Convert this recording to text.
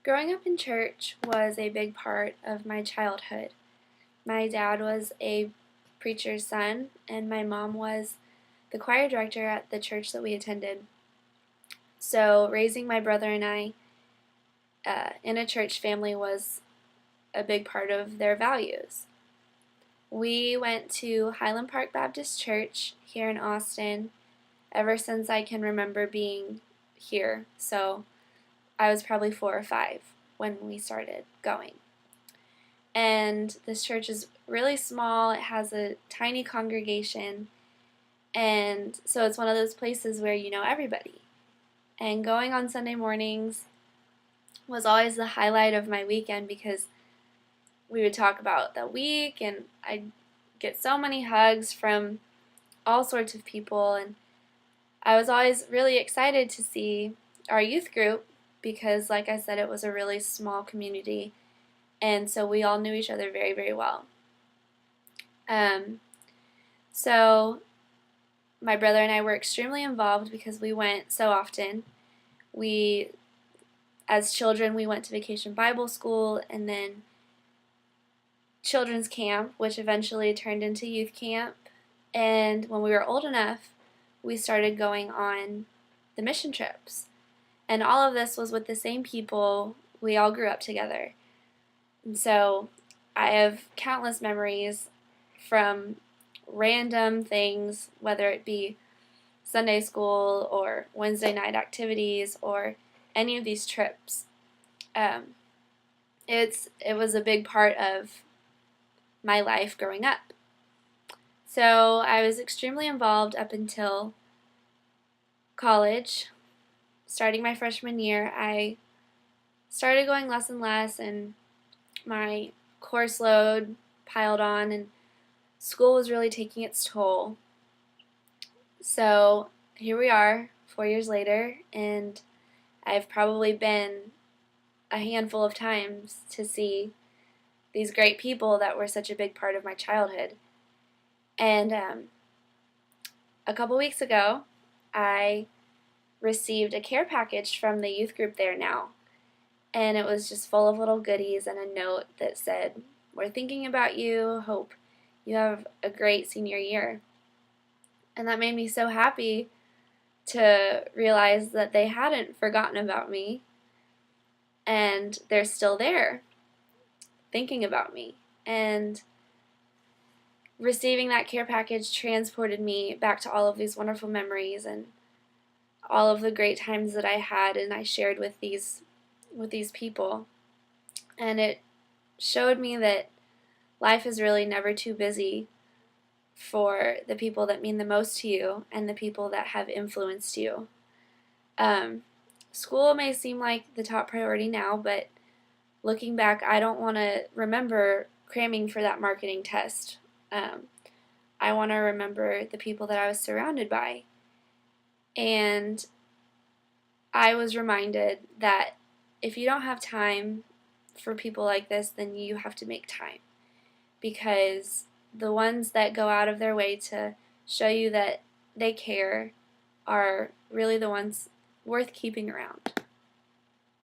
Growing up in church was a big part of my childhood. My dad was a preacher's son, and my mom was the choir director at the church that we attended. So, raising my brother and I in a church family was a big part of their values. We went to Highland Park Baptist Church here in Austin ever since I can remember being here. So, I was probably 4 or 5 when we started going. And this church is really small. It has a tiny congregation, and so it's one of those places where you know everybody. And going on Sunday mornings was always the highlight of my weekend because we would talk about the week, and I'd get so many hugs from all sorts of people, and I was always really excited to see our youth group because, like I said, it was a really small community, and so we all knew each other very, very well. So my brother and I were extremely involved because we went so often. As children, we went to Vacation Bible School and then children's camp, which eventually turned into youth camp. And when we were old enough, we started going on the mission trips. And all of this was with the same people. We all grew up together. And so I have countless memories from random things, whether it be Sunday school or Wednesday night activities or any of these trips. It was a big part of my life growing up. So I was extremely involved up until college. Starting my freshman year, I started going less and less, and my course load piled on, and school was really taking its toll. So here we are, 4 years later, and I've probably been a handful of times to see these great people that were such a big part of my childhood. And a couple weeks ago, I received a care package from the youth group there now. And it was just full of little goodies and a note that said, "We're thinking about you, hope you have a great senior year." And that made me so happy to realize that they hadn't forgotten about me and they're still there thinking about me. And receiving that care package transported me back to all of these wonderful memories and all of the great times that I had and I shared with these people. And it showed me that life is really never too busy for the people that mean the most to you and the people that have influenced you. School may seem like the top priority now, but looking back, I don't want to remember cramming for that marketing test. I want to remember the people that I was surrounded by. And I was reminded that if you don't have time for people like this, then you have to make time. Because the ones that go out of their way to show you that they care are really the ones worth keeping around.